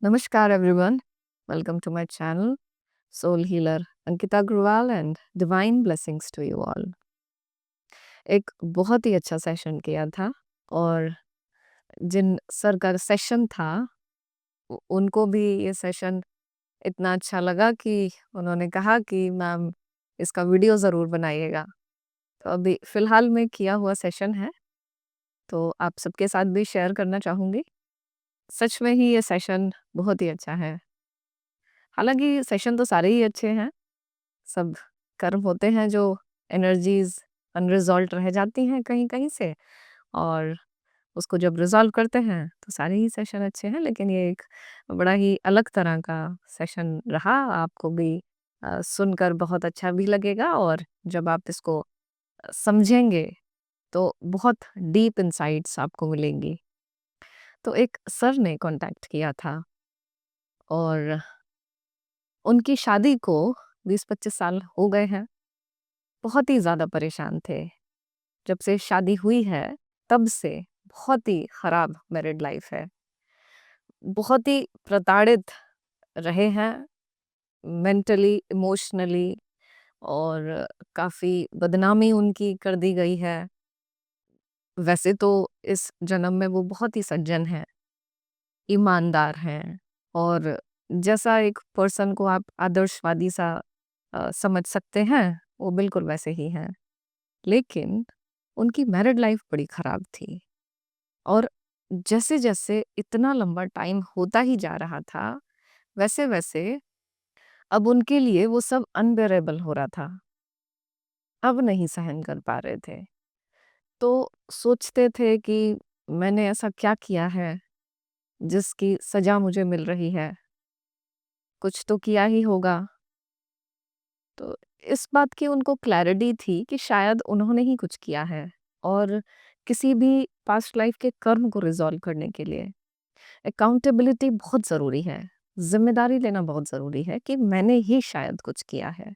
Namaskar everyone. Welcome to my channel, Soul Healer Ankita Agrawal and Divine Blessings to you all. एक बहुत ही अच्छा session किया था और जिन सर का सेशन था उनको भी ये सेशन इतना अच्छा लगा कि उन्होंने कहा कि मैम इसका वीडियो ज़रूर बनाइएगा। तो अभी फ़िलहाल में किया हुआ सेशन है, तो आप सबके साथ भी शेयर करना चाहूँगी। सच में ही ये सेशन बहुत ही अच्छा है। हालाँकि सेशन तो सारे ही अच्छे हैं। सब कर्म होते हैं जो एनर्जीज अनरिजॉल्व रह जाती हैं कहीं-कहीं से और उसको जब रिजॉल्व करते हैं तो सारे ही सेशन अच्छे हैं, लेकिन ये एक बड़ा ही अलग तरह का सेशन रहा। आपको भी सुनकर बहुत अच्छा भी लगेगा और जब आप इसको समझेंगे तो बहुत डीप इनसाइट्स आपको मिलेंगी। तो एक सर ने कांटेक्ट किया था और उनकी शादी को 20-25 साल हो गए हैं। बहुत ही ज़्यादा परेशान थे। जब से शादी हुई है तब से बहुत ही खराब मैरिड लाइफ है। बहुत ही प्रताड़ित रहे हैं मेंटली, इमोशनली और काफ़ी बदनामी उनकी कर दी गई है। वैसे तो इस जन्म में वो बहुत ही सज्जन हैं, ईमानदार हैं और जैसा एक पर्सन को आप आदर्शवादी सा समझ सकते हैं, वो बिल्कुल वैसे ही हैं। लेकिन उनकी मैरिड लाइफ बड़ी खराब थी और जैसे-जैसे इतना लंबा टाइम होता ही जा रहा था, वैसे-वैसे अब उनके लिए वो सब अनबेरेबल हो रहा था। अब नहीं सहन कर पा रहे थे। तो सोचते थे कि मैंने ऐसा क्या किया है, जिसकी सज़ा मुझे मिल रही है? कुछ तो किया ही होगा। तो इस बात की उनको क्लैरिटी थी कि शायद उन्होंने ही कुछ किया है और किसी भी पास्ट लाइफ के कर्म को रिज़ॉल्व करने के लिए अकाउंटेबिलिटी बहुत ज़रूरी है। ज़िम्मेदारी लेना बहुत ज़रूरी है कि मैंने ही शायद कुछ किया है,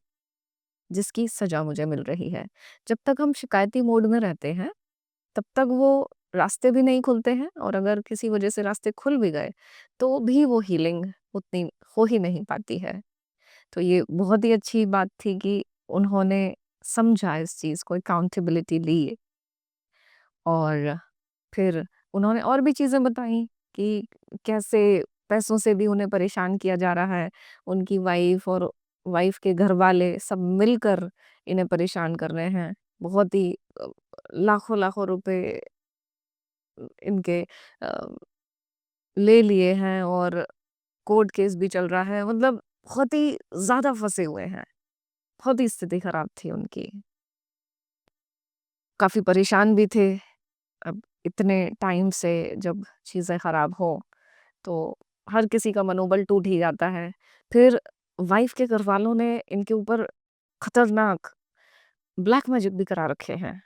जिसकी सज़ा मुझे मिल रही है। जब तक हम शिकायती मोड में रहते हैं, तब तक वो रास्ते भी नहीं खुलते हैं और अगर किसी वजह से रास्ते खुल भी गए, तो भी वो हीलिंग उतनी हो ही नहीं पाती है। तो ये बहुत ही अच्छी बात थी कि उन्होंने समझा इस चीज़ को, अकाउंटेबिलिटी ली और फिर उन्होंने और भी चीज़ें बताई कि कैसे पैसों से भी उन्हें परेशान किया जा रहा है। उनकी वाइफ़ और वाइफ़ के घरवाले सब मिलकर इन्हें परेशान कर रहे हैं। बहुत ही लाखों-लाखों रुपए इनके अ, ले लिए हैं और कोर्ट केस भी चल रहा है। मतलब बहुत ही ज़्यादा फँसे हुए हैं। बहुत ही स्थिति खराब थी उनकी। काफ़ी परेशान भी थे। अब इतने टाइम से जब चीज़ें खराब हों, तो हर किसी का मनोबल टूट ही जाता है। फिर वाइफ़ के घरवालों ने इनके ऊपर खतरनाक ब्लैक मैजिक भी करा रखे हैं।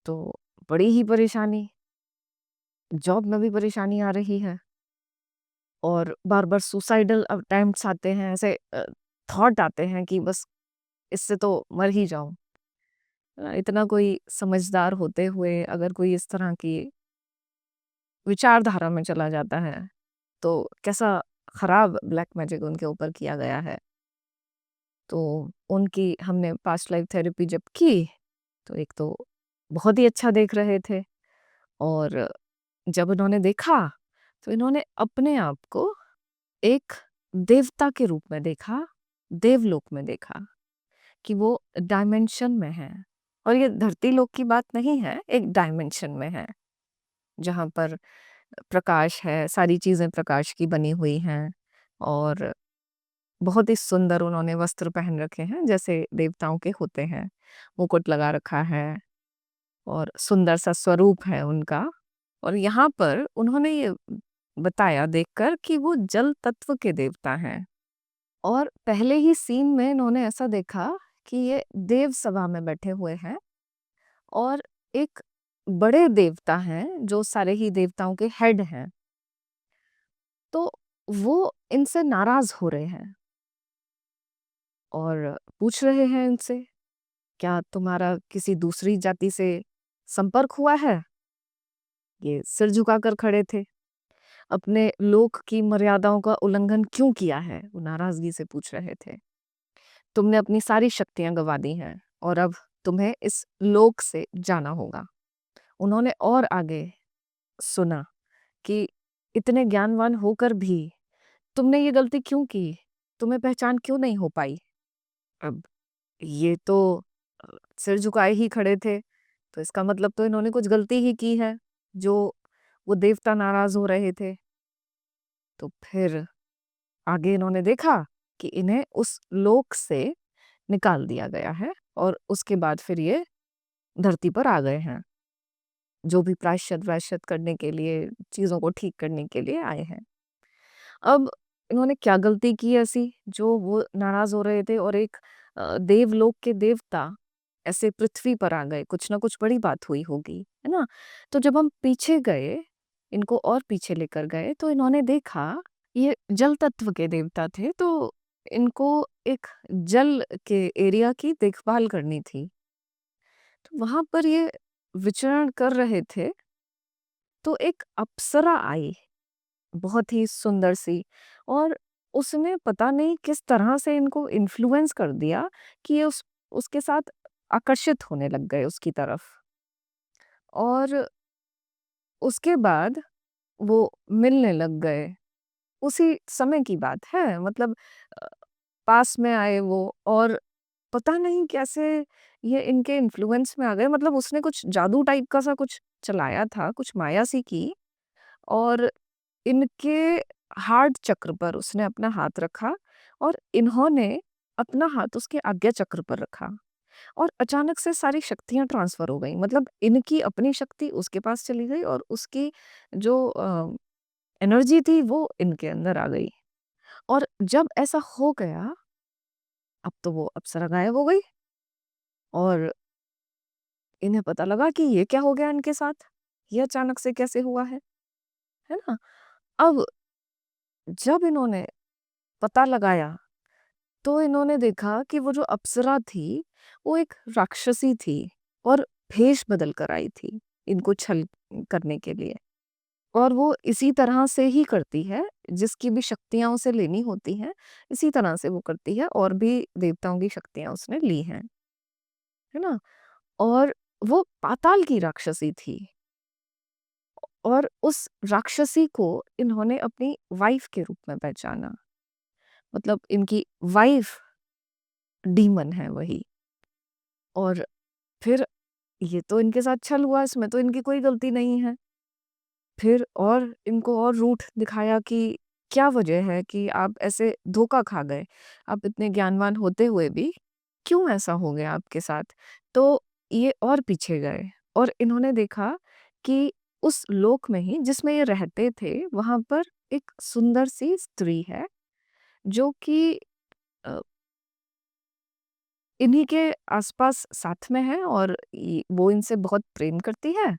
तो बड़ी ही परेशानी, जॉब में भी परेशानी आ रही है और बार-बार सुसाइडल अटेम्प्ट्स आते हैं, ऐसे थॉट आते हैं कि बस इससे तो मर ही जाऊँ। इतना कोई समझदार होते हुए अगर कोई इस तरह की विचारधारा में चला जाता है, तो कैसा खराब ब्लैक मैजिक उनके ऊपर किया गया है। तो उनकी हमने पास्ट लाइफ थेरेपी जब की, तो एक तो बहुत ही अच्छा देख रहे थे और जब उन्होंने देखा, तो इन्होंने अपने आप को एक देवता के रूप में देखा, देवलोक में देखा कि वो डायमेंशन में है और ये धरती लोक की बात नहीं है, एक डायमेंशन में है, जहाँ पर प्रकाश है, सारी चीज़ें प्रकाश की बनी हुई हैं और बहुत ही सुंदर उन्होंने वस्त्र पहन रखे हैं, जैसे देवताओं के होते हैं। मुकुट लगा रखा है और सुंदर-सा स्वरूप है उनका और यहाँ पर उन्होंने ये बताया देखकर कि वो जल तत्व के देवता हैं और पहले ही सीन में इन्होंने ऐसा देखा कि ये देव सभा में बैठे हुए हैं और एक बड़े देवता हैं, जो सारे ही देवताओं के हेड हैं। तो वो इनसे नाराज़ हो रहे हैं और पूछ रहे हैं इनसे, "क्या तुम्हारा किसी दूसरी जाति से संपर्क हुआ है?" ये सिर झुकाकर खड़े थे अपने लोक की मर्यादाओं का उल्लंघन क्यों किया है? वो नाराज़गी से पूछ रहे थे। तुमने अपनी सारी शक्तियाँ गँवा दी हैं और अब तुम्हें इस लोक से जाना होगा। उन्होंने और आगे सुना कि इतने ज्ञानवान होकर भी तुमने ये गलती क्यों की? तुम्हें पहचान क्यों नहीं हो पाई? अब ये तो सिर झुकाए ही खड़े थे, तो इसका मतलब तो इन्होंने कुछ गलती ही की है, जो वो देवता नाराज़ हो रहे थे। तो फिर आगे इन्होंने देखा कि इन्हें उस लोक से निकाल दिया गया है और उसके बाद फिर ये धरती पर आ गए हैं, जो भी प्रायश्चित-वायश्चित करने के लिए, चीज़ों को ठीक करने के लिए आए हैं। अब इन्होंने क्या गलती की ऐसी, जो वो नाराज़ हो रहे थे और एक देवलोक के देवता ऐसे पृथ्वी पर आ गए, कुछ ना कुछ बड़ी बात हुई होगी, है ना? तो जब हम पीछे गए, इनको और पीछे लेकर गए, तो इन्होंने देखा, ये जल तत्व के देवता थे, तो इनको एक जल के एरिया की देखभाल करनी थी। तो वहाँ पर ये विचरण कर रहे थे, तो एक अप्सरा आई, बहुत ही सुंदर सी, और उसने पता नहीं किस तरह से इनको इन्फ्लुएंस कर दिया कि ये उसके साथ आकर्षित होने लग गए उसकी तरफ। और उसके बाद वो मिलने लग गए। उसी समय की बात है, मतलब अ, पास में आए वो, और पता नहीं कैसे ये इनके इन्फ्लुएंस में आ गए, मतलब उसने कुछ जादू टाइप का सा कुछ चलाया था, कुछ माया सी की, और इनके हार्ट चक्र पर उसने अपना हाथ रखा और इन्होंने अपना हाथ उसके आज्ञा चक्र पर रखा, और अचानक से सारी शक्तियाँ ट्रांसफ़र हो गईं। मतलब इनकी अपनी शक्ति उसके पास चली गई और उसकी जो एनर्जी थी वो इनके अंदर आ गई। और जब ऐसा हो गया, अब तो वो अप्सरा गायब हो गई और इन्हें पता लगा कि ये क्या हो गया इनके साथ? ये अचानक से कैसे हुआ है ना? अब जब इन्होंने पता लगाया, तो इन्होंने देखा कि वो जो अप्सरा थी, वो एक राक्षसी थी और भेष बदल कर आई थी, इनको छल करने के लिए। और वो इसी तरह से ही करती है, जिसकी भी शक्तियाँ उसे लेनी होती हैं, इसी तरह से वो करती है, और भी देवताओं की शक्तियाँ उसने ली हैं, है ना? और वो पाताल की राक्षसी थी, और उस राक्षसी को इन्होंने अपनी वाइफ़ के रूप में पहचाना। मतलब इनकी वाइफ़ डीमन है वही। और फिर ये तो इनके साथ छल हुआ, इसमें तो इनकी कोई गलती नहीं है। फिर और इनको और रूठ दिखाया कि क्या वजह है कि आप ऐसे धोखा खा गए? आप इतने ज्ञानवान होते हुए भी क्यों ऐसा हो गया आपके साथ? तो ये और पीछे गए और इन्होंने देखा कि उस लोक में ही जिसमें ये रहते थे, वहाँ पर एक सुंदर-सी स्त्री है, जो कि अ, इन्हीं के आस-पास साथ में है, और वो इनसे बहुत प्रेम करती है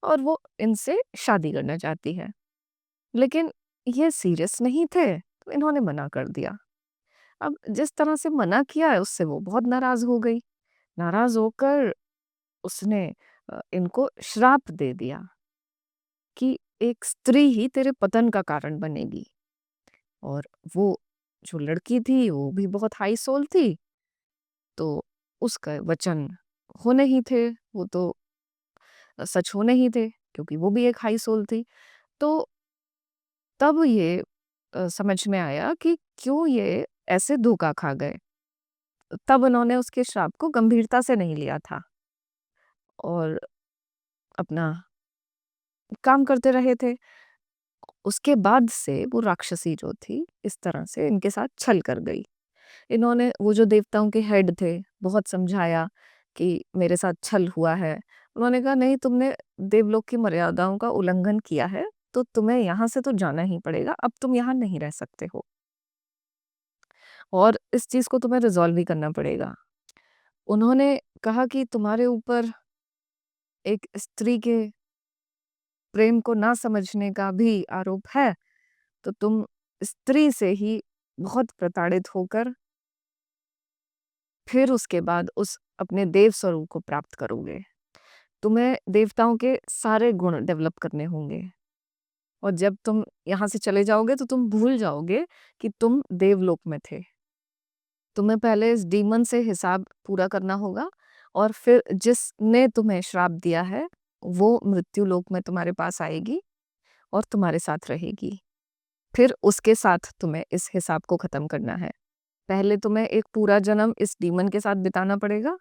और वो इनसे शादी करना चाहती है। लेकिन ये सीरियस नहीं थे, तो इन्होंने मना कर दिया। अब जिस तरह से मना किया है, उससे वो बहुत नाराज़ हो गई। नाराज़ होकर उसने इनको श्राप दे दिया कि एक स्त्री ही तेरे पतन का कारण बनेगी। और वो जो लड़की थी, वो भी बहुत हाई सोल थी, तो उसका वचन होने ही थे, वो तो सच होने ही थे, क्योंकि वो भी एक हाई सोल थी। तो तब ये समझ में आया कि क्यों ये ऐसे धोखा खा गए। तब उन्होंने उसके श्राप को गंभीरता से नहीं लिया था और अपना काम करते रहे थे। उसके बाद से वो राक्षसी जो थी, इस तरह से इनके साथ छल कर गई। इन्होंने वो जो देवताओं के हेड थे, बहुत समझाया कि मेरे साथ छल हुआ है। उन्होंने कहा नहीं, तुमने देवलोक की मर्यादाओं का उल्लंघन किया है, तो तुम्हें यहाँ से तो जाना ही पड़ेगा, अब तुम यहाँ नहीं रह सकते हो, और इस चीज़ को तुम्हें रिज़ॉल्व भी करना पड़ेगा। उन्होंने कहा कि तुम्हारे ऊपर एक स्त्री के प्रेम को ना समझने का भी आरोप है, तो तुम स्त्री से ही बहुत प्रताड़ित होकर फिर उसके बाद उस अपने देव स्वरूप को प्राप्त करोगे। तुम्हें देवताओं के सारे गुण डेवलप करने होंगे। और जब तुम यहाँ से चले जाओगे तो तुम भूल जाओगे कि तुम देवलोक में थे। तुम्हें पहले इस डीमन से हिसाब पूरा करना होगा और फिर जिसने तुम्हें श्राप दिया है, वो मृत्यु लोक में तुम्हारे पास आएगी और तुम्हारे साथ रहेगी। फिर उसके साथ तुम्हें इस हिसाब को खत्म करना है। पहले तुम्हें एक पूरा जन्म इस डीमन के साथ बिताना पड़ेगा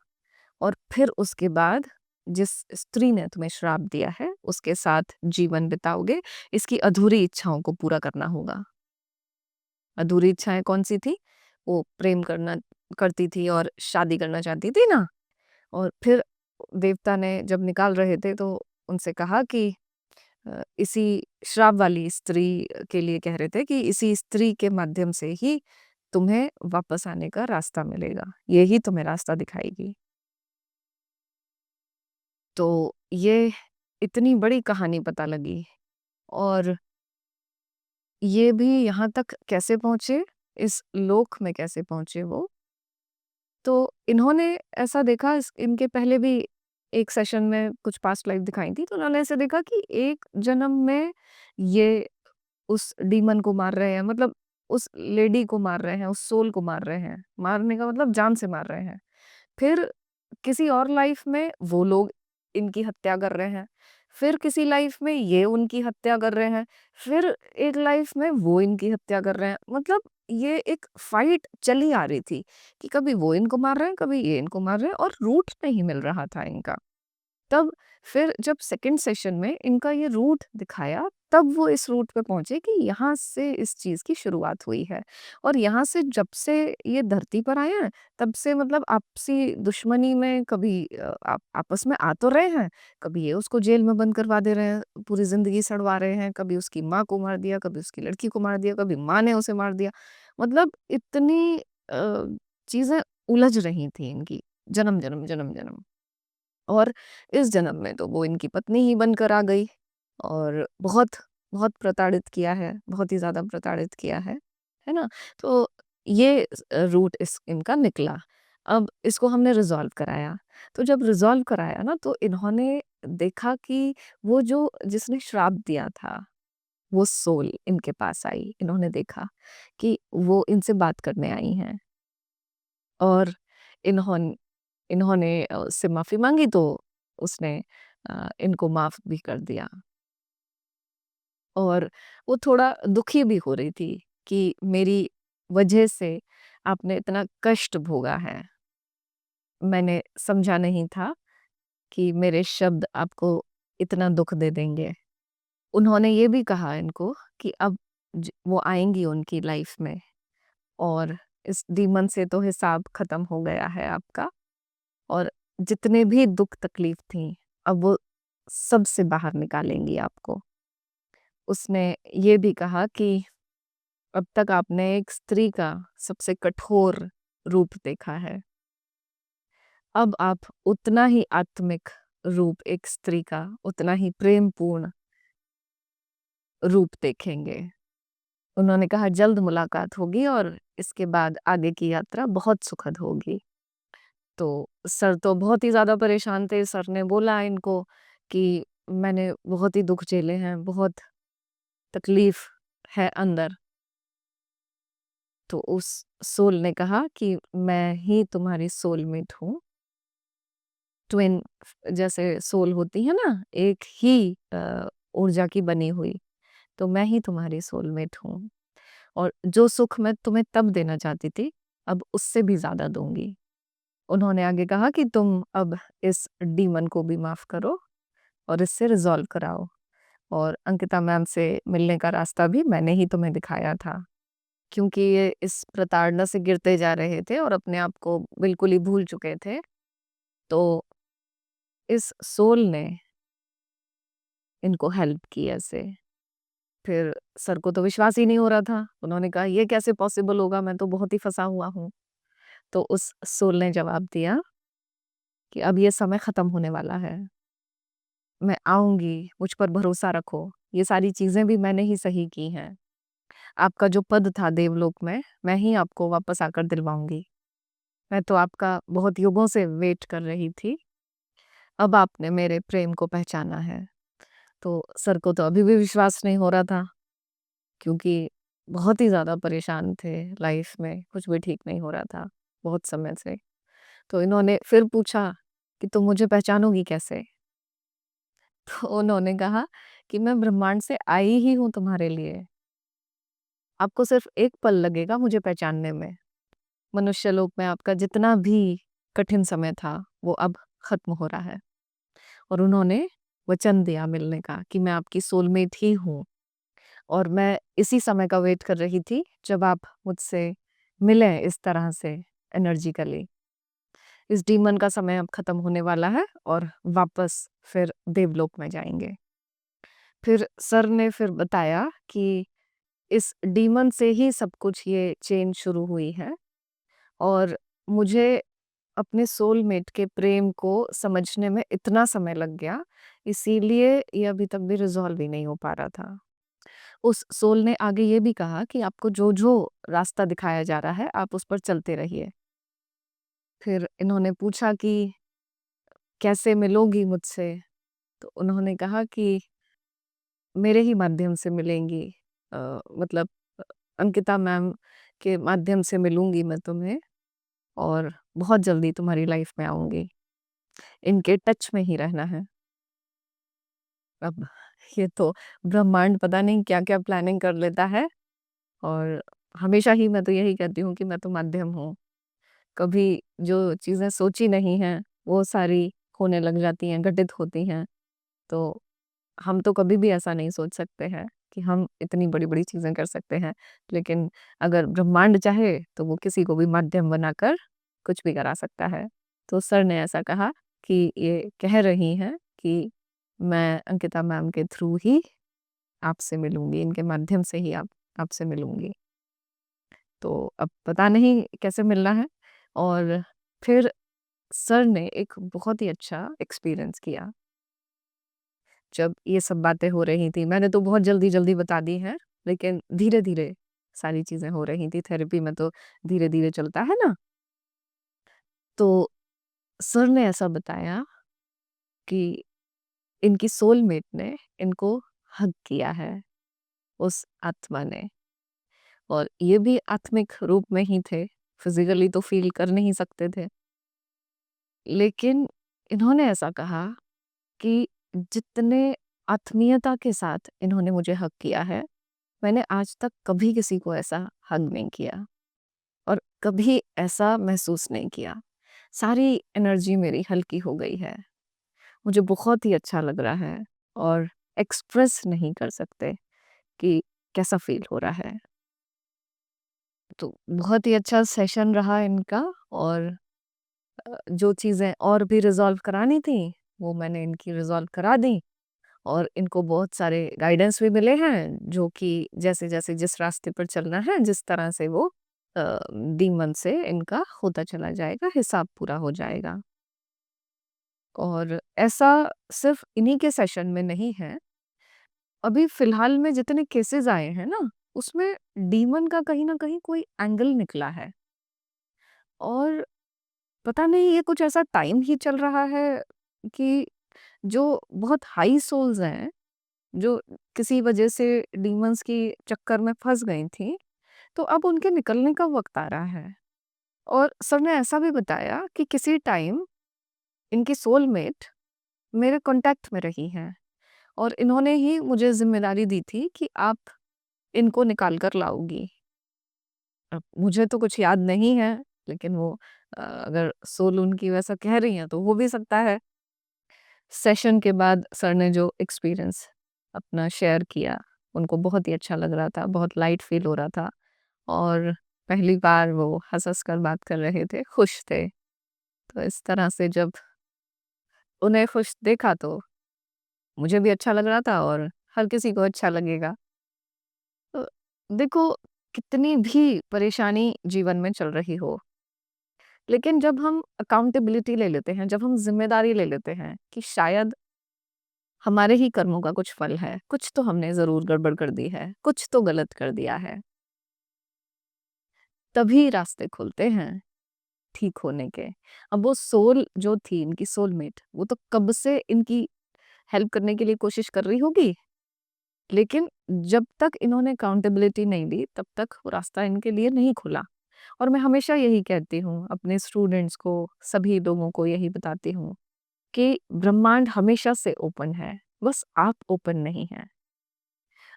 और फिर उसके बाद जिस स्त्री ने तुम्हें श्राप दिया है, उसके साथ जीवन बिताओगे। इसकी अधूरी इच्छाओं को पूरा करना होगा। अधूरी इच्छाएं कौन सी थी? वो प्रेम करना करती थी और शादी करना चाहती थी ना। और फिर देवता ने जब निकाल रहे थे तो उनसे कहा कि इसी श्राप वाली स्त्री के लिए कह रहे थे कि इसी स्त्री के माध्यम से ही तुम्हें वापस आने का रास्ता मिलेगा, यही तुम्हें रास्ता दिखाएगी। तो ये इतनी बड़ी कहानी पता लगी। और ये भी यहाँ तक कैसे पहुंचे, इस लोक में कैसे पहुंचे वो। तो इन्होंने ऐसा देखा, इनके पहले भी एक सेशन में कुछ पास्ट लाइफ दिखाई थी, तो उन्होंने ऐसे देखा कि एक जन्म में ये उस डीमन को मार रहे हैं, मतलब उस लेडी को मार रहे हैं, उस सोल को मार रहे हैं। मारने का मतलब जान से मार रहे हैं। फिर किसी और लाइफ में वो लोग इनकी हत्या कर रहे हैं। फिर किसी लाइफ में ये उनकी हत्या कर रहे हैं। फिर एक लाइफ में वो इनकी हत्या कर रहे हैं। मतलब ये एक फाइट चली आ रही थी कि कभी वो इनको मार रहे हैं, कभी ये इनको मार रहे हैं और रूट नहीं मिल रहा था इनका। तब फिर जब सेकंड सेशन में इनका ये रूट दिखाया, तब वो इस रूट पे पहुंचे कि यहाँ से इस चीज की शुरुआत हुई है। और यहाँ से जब से ये धरती पर आए हैं, तब से मतलब आपसी दुश्मनी में कभी आपस में आ तो रहे हैं, कभी ये उसको जेल में बंद करवा दे रहे हैं, पूरी जिंदगी सड़वा रहे हैं, कभी उसकी माँ को मार दिया, कभी उसकी लड़की को मार दिया, कभी माँ ने उसे मार दिया। मतलब इतनी चीजें उलझ रही थी इनकी, जन्म जन्म जन्म जन्म। और इस जन्म में तो वो इनकी पत्नी ही बनकर आ गई और बहुत बहुत प्रताड़ित किया है, बहुत ही ज़्यादा प्रताड़ित किया है ना? तो ये रूट इस इनका निकला। अब इसको हमने रिज़ॉल्व कराया। तो जब रिज़ॉल्व कराया ना, तो इन्होंने देखा कि वो जो जिसने श्राप दिया था, वो सोल इनके पास आई। इन्होंने देखा कि वो इनसे बात करने आई हैं और इन्होंने इन्होंने उससे माफ़ी माँगी, तो उसने इनको माफ़ भी कर दिया। और वो थोड़ा दुखी भी हो रही थी कि मेरी वजह से आपने इतना कष्ट भोगा है। मैंने समझा नहीं था कि मेरे शब्द आपको इतना दुःख दे देंगे। उन्होंने ये भी कहा इनको कि अब वो आएँगी उनकी लाइफ़ में और इस डीमन से तो हिसाब ख़त्म हो गया है आपका। और जितने भी दुख तकलीफ थी, अब वो सब से बाहर निकालेंगी आपको। उसने ये भी कहा कि अब तक आपने एक स्त्री का सबसे कठोर रूप देखा है। अब आप उतना ही आत्मिक रूप एक स्त्री का, उतना ही प्रेमपूर्ण रूप देखेंगे। उन्होंने कहा जल्द मुलाकात होगी और इसके बाद आगे की यात्रा बहुत सुखद होगी। तो सर तो बहुत ही ज़्यादा परेशान थे। सर ने बोला इनको कि मैंने बहुत ही दुःख झेले हैं, बहुत तकलीफ़ है अंदर। तो उस सोल ने कहा कि मैं ही तुम्हारी सोलमेट हूँ। ट्विन जैसे सोल होती है ना, एक ही ऊर्जा की बनी हुई, तो मैं ही तुम्हारी सोलमेट हूँ। और जो सुख मैं तुम्हें तब देना चाहती थी, अब उससे भी ज़्यादा दूँगी। उन्होंने आगे कहा कि तुम अब इस डीमन को भी माफ़ करो और इससे रिज़ॉल्व कराओ। और अंकिता मैम से मिलने का रास्ता भी मैंने ही तुम्हें दिखाया था। क्योंकि ये इस प्रताड़ना से गिरते जा रहे थे और अपने आप को बिल्कुल ही भूल चुके थे। तो इस सोल ने इनको हेल्प की ऐसे। फिर सर को तो विश्वास ही नहीं हो रहा था। उन्होंने कहा ये कैसे पॉसिबल होगा, मैं तो बहुत ही फँसा हुआ हूँ। तो उस सोल ने जवाब दिया कि अब ये समय ख़त्म होने वाला है। मैं आऊँगी, मुझ पर भरोसा रखो। ये सारी चीज़ें भी मैंने ही सही की हैं। आपका जो पद था देवलोक में, मैं ही आपको वापस आकर दिलवाऊँगी। मैं तो आपका बहुत युगों से वेट कर रही थी। अब आपने मेरे प्रेम को पहचाना है। तो सर को तो अभी भी विश्वास नहीं हो रहा था, क्योंकि बहुत ही ज़्यादा परेशान थे लाइफ में, कुछ भी ठीक नहीं हो रहा था बहुत समय से। तो इन्होंने फिर पूछा कि तुम मुझे पहचानोगी कैसे? तो उन्होंने कहा कि मैं ब्रह्मांड से आई ही हूँ तुम्हारे लिए। आपको सिर्फ एक पल लगेगा मुझे पहचानने में। मनुष्य लोक में आपका जितना भी कठिन समय था, वो अब खत्म हो रहा है। और उन्होंने वचन दिया मिलने का कि मैं आपकी सोलमेट ही हूँ, और मैं इसी समय का वेट कर रही थी जब आप मुझसे मिलें इस तरह से एनर्जिकली। इस डीमन का समय अब खत्म होने वाला है और वापस फिर देवलोक में जाएंगे। फिर सर ने फिर बताया कि इस डीमन से ही सब कुछ ये चेन शुरू हुई है, और मुझे अपने सोलमेट के प्रेम को समझने में इतना समय लग गया, इसीलिए ये अभी तक भी रिजॉल्व ही नहीं हो पा रहा था। उस सोल ने आगे ये भी कहा कि आपको जो जो रास्ता दिखाया जा रहा है, आप उस पर चलते रहिए। फिर इन्होंने पूछा कि कैसे मिलोगी मुझसे? तो उन्होंने कहा कि मेरे ही माध्यम से मिलेंगी। मतलब अंकिता मैम के माध्यम से मिलूंगी मैं तुम्हें, और बहुत जल्दी तुम्हारी लाइफ में आऊंगी। इनके टच में ही रहना है। अब ये तो ब्रह्मांड पता नहीं क्या-क्या प्लानिंग कर लेता है, और हमेशा ही मैं तो यही कहती हूँ कि मैं तो माध्यम हूँ। कभी जो चीज़ें सोची नहीं हैं, वो सारी होने लग जाती हैं, घटित होती हैं। तो हम तो कभी भी ऐसा नहीं सोच सकते हैं कि हम इतनी बड़ी-बड़ी चीज़ें कर सकते हैं। लेकिन अगर ब्रह्मांड चाहे तो वो किसी को भी माध्यम बनाकर कुछ भी करा सकता है। तो सर ने ऐसा कहा कि ये कह रही हैं कि मैं अंकिता मैम के थ्रू ही आपसे मिलूँगी, इनके माध्यम से ही आप आपसे मिलूँगी। तो अब पता नहीं कैसे मिलना है। और फिर सर ने एक बहुत ही अच्छा एक्सपीरियंस किया। जब ये सब बातें हो रही थी, मैंने तो बहुत जल्दी-जल्दी बता दी हैं, लेकिन धीरे-धीरे सारी चीज़ें हो रही थी। थेरेपी में तो धीरे-धीरे चलता है ना? तो सर ने ऐसा बताया कि इनकी सोलमेट ने इनको हग किया है, उस आत्मा ने। और ये भी आत्मिक रूप में ही थे, फिज़िकली तो फ़ील कर नहीं सकते थे। लेकिन इन्होंने ऐसा कहा कि जितने आत्मीयता के साथ इन्होंने मुझे हग किया है, मैंने आज तक कभी किसी को ऐसा हग नहीं किया, और कभी ऐसा महसूस नहीं किया। सारी एनर्जी मेरी हल्की हो गई है। मुझे बहुत ही अच्छा लग रहा है, और एक्सप्रेस नहीं कर सकते कि कैसा फ़ील हो रहा है। तो बहुत ही अच्छा सेशन रहा इनका, और जो चीज़ें और भी रिज़ॉल्व करानी थी, वो मैंने इनकी रिज़ॉल्व करा दी। और इनको बहुत सारे गाइडेंस भी मिले हैं, जो कि जैसे-जैसे जिस रास्ते पर चलना है, जिस तरह से वो डीमन से इनका होता चला जाएगा, हिसाब पूरा हो जाएगा। और ऐसा सिर्फ़ इन्हीं के सेशन में नहीं है, अभी फ़िलहाल में जितने केसेज़ आए हैं ना, उसमें डीमन का कहीं न कहीं कोई एंगल निकला है। और पता नहीं ये कुछ ऐसा टाइम ही चल रहा है कि जो बहुत हाई सोल्स हैं, जो किसी वजह से डीमंस की चक्कर में फँस गई थीं, तो अब उनके निकलने का वक़्त आ रहा है। और सर ने ऐसा भी बताया कि किसी टाइम इनकी सोलमेट मेरे कॉन्टैक्ट में रही हैं, और इन्होंने ही मुझे ज़िम्मेदारी दी थी कि आप इनको निकाल कर लाओगी। अब मुझे तो कुछ याद नहीं है, लेकिन वो अगर सोल उनकी वैसा कह रही हैं, तो हो भी सकता है। सेशन के बाद सर ने जो एक्सपीरियंस अपना शेयर किया, उनको बहुत ही अच्छा लग रहा था, बहुत लाइट फ़ील हो रहा था, और पहली बार वो हँस-हँस कर बात कर रहे थे, खुश थे। तो इस तरह से जब उन्हें खुश देखा, तो मुझे भी अच्छा लग रहा था, और हर किसी को अच्छा लगेगा। तो देखो, कितनी भी परेशानी जीवन में चल रही हो, लेकिन जब हम अकाउंटेबिलिटी ले लेते हैं, जब हम ज़िम्मेदारी ले लेते हैं कि शायद हमारे ही कर्मों का कुछ फल है, कुछ तो हमने ज़रूर गड़बड़ कर दी है, कुछ तो गलत कर दिया है, तभी रास्ते खुलते हैं ठीक होने के। अब वो सोल जो थी, इनकी सोलमेट, वो तो कब से इनकी हेल्प करने के लिए कोशिश कर रही होगी, लेकिन जब तक इन्होंने अकाउंटेबिलिटी नहीं दी, तब तक वो रास्ता इनके लिए नहीं खुला। और मैं हमेशा यही कहती हूँ अपने स्टूडेंट्स को, सभी लोगों को यही बताती हूँ कि ब्रह्मांड हमेशा से ओपन है, बस आप ओपन नहीं हैं।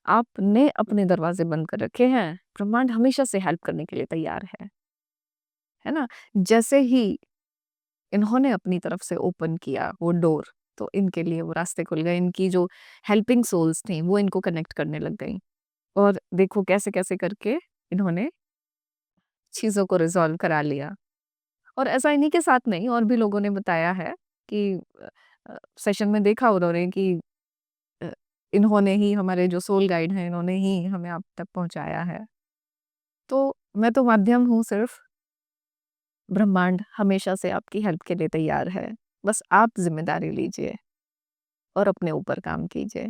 आपने अपने दरवाजे बंद कर रखे हैं, ब्रह्मांड हमेशा से हेल्प करने के लिए तैयार है ना? जैसे ही इन्होंने अपनी तरफ से ओपन किया वो डोर, तो इनके लिए वो रास्ते खुल गए, इनकी जो हेल्पिंग सोल्स थी, वो इनको कनेक्ट करने लग गईं। और देखो कैसे-कैसे करके इन्होंने चीज़ों को रिज़ॉल्व करा लिया। और ऐसा इन्हीं के साथ नहीं, और भी लोगों ने बताया है कि सेशन में देखा उन्होंने कि अ, इन्होंने ही, हमारे जो सोल गाइड हैं, इन्होंने ही हमें आप तक पहुँचाया है। तो मैं तो माध्यम हूँ सिर्फ़, ब्रह्मांड हमेशा से आपकी हेल्प के लिए तैयार है। बस आप ज़िम्मेदारी लीजिए और अपने ऊपर काम कीजिए,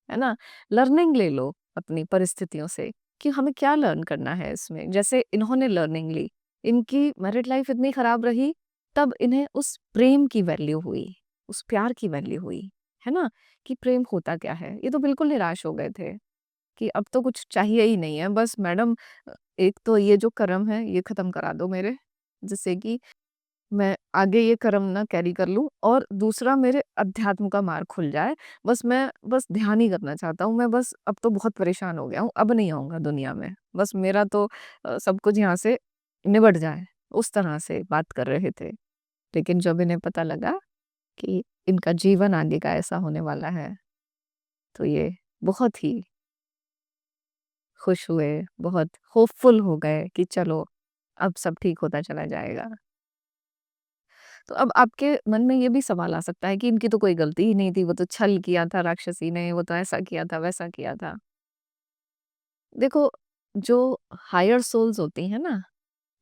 है ना? लर्निंग ले लो अपनी परिस्थितियों से कि हमें क्या लर्न करना है इसमें। जैसे इन्होंने लर्निंग ली, इनकी मैरिड लाइफ़ इतनी ख़राब रही, तब इन्हें उस प्रेम की वैल्यू हुई, उस प्यार की वैल्यू हुई, है ना? कि प्रेम होता क्या है? ये तो बिल्कुल निराश हो गए थे कि अब तो कुछ चाहिए ही नहीं है, बस मैडम एक तो ये जो कर्म है, ये ख़त्म करा दो मेरे, जिससे कि मैं आगे ये कर्म ना कैरी कर लूँ, और दूसरा मेरे अध्यात्म का मार्ग खुल जाए। बस ध्यान ही करना चाहता हूँ, मैं बस अब तो बहुत परेशान हो गया हूँ, अब नहीं आऊँगा दुनिया में। बस मेरा तो सब कुछ यहाँ से निबट जाए, उस तरह से बात कर रहे थे। लेकिन जब इन्हें पता लगा कि इनका जीवन आगे का ऐसा होने वाला है, तो ये बहुत ही खुश हुए, बहुत होपफुल हो गए कि चलो, अब सब ठीक होता चला जाएगा। तो अब आपके मन में ये भी सवाल आ सकता है कि इनकी तो कोई गलती ही नहीं थी, वो तो छल किया था राक्षसी ने, वो तो ऐसा किया था, वैसा किया था। देखो, जो हायर सोल्स होती हैं ना,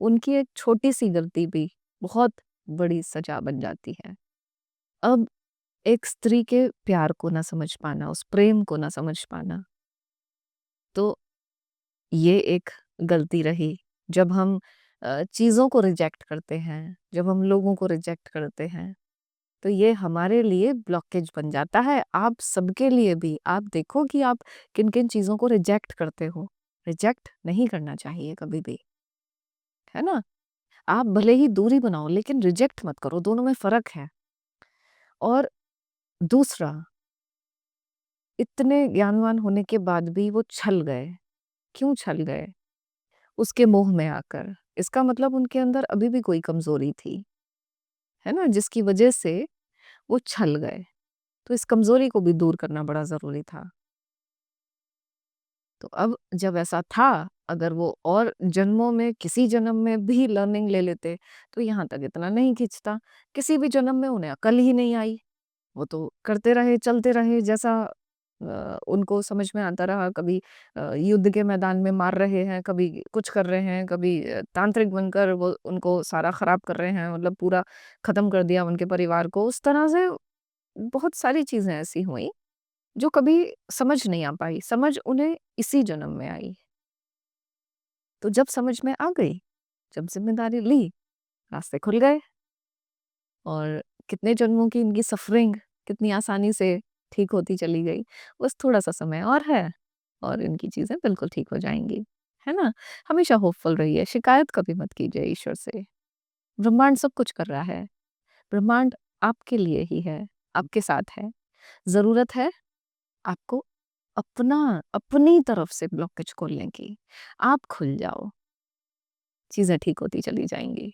उनकी एक छोटी-सी गलती भी बहुत बड़ी सज़ा बन जाती है। अब एक स्त्री के प्यार को ना समझ पाना, उस प्रेम को ना समझ पाना, तो ये एक गलती रही। जब हम चीज़ों को रिजेक्ट करते हैं, जब हम लोगों को रिजेक्ट करते हैं, तो ये हमारे लिए ब्लॉकेज बन जाता है। आप सबके लिए भी, आप देखो कि आप किन-किन चीज़ों को रिजेक्ट करते हो। रिजेक्ट नहीं करना चाहिए कभी भी, है ना? आप भले ही दूरी बनाओ, लेकिन रिजेक्ट मत करो, दोनों में फ़र्क है। और दूसरा, इतने ज्ञानवान होने के बाद भी वो छल गए। क्यों छल गए? उसके मोह में आकर। इसका मतलब उनके अंदर अभी भी कोई कमज़ोरी थी, है ना? जिसकी वजह से वो छल गए। तो इस कमज़ोरी को भी दूर करना बड़ा ज़रूरी था। तो अब जब ऐसा था, अगर वो और जन्मों में, किसी जन्म में भी लर्निंग ले लेते, तो यहाँ तक इतना नहीं खींचता। किसी भी जन्म में उन्हें अकल ही नहीं आई। वो तो करते रहे, चलते रहे, जैसा उनको समझ में आता रहा। कभी युद्ध के मैदान में मार रहे हैं, कभी कुछ कर रहे हैं, कभी तांत्रिक बनकर वो उनको सारा खराब कर रहे हैं, मतलब पूरा खत्म कर दिया उनके परिवार को। उस तरह से बहुत सारी चीज़ें ऐसी हुई, जो कभी समझ नहीं आ पाई। समझ उन्हें इसी जन्म में आई। तो जब समझ में आ गई, जब ज़िम्मेदारी ली, रास्ते खुल गए, और कितने जन्मों की इनकी सफ़रिंग कितनी आसानी से ठीक होती चली गई। बस थोड़ा-सा समय और है, और इनकी चीज़ें बिल्कुल ठीक हो जाएँगी, है ना? हमेशा होपफुल रहिए, शिकायत कभी मत कीजिए ईश्वर से। ब्रह्मांड सब कुछ कर रहा है। ब्रह्मांड आपके लिए ही है, आपके साथ है। ज़रूरत है आपको अपनी तरफ से ब्लॉकेज खोलने की। आप खुल जाओ, चीज़ें ठीक होती चली जाएँगी।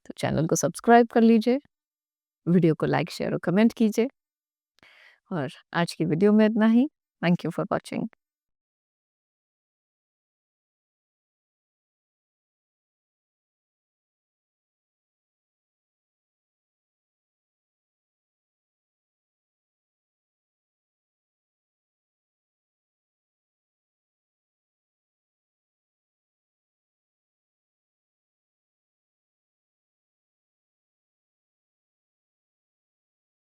तो चैनल को सब्सक्राइब कर लीजिए, वीडियो को लाइक, शेयर और कमेंट कीजिए, और आज की वीडियो में इतना ही। Thank you for watching.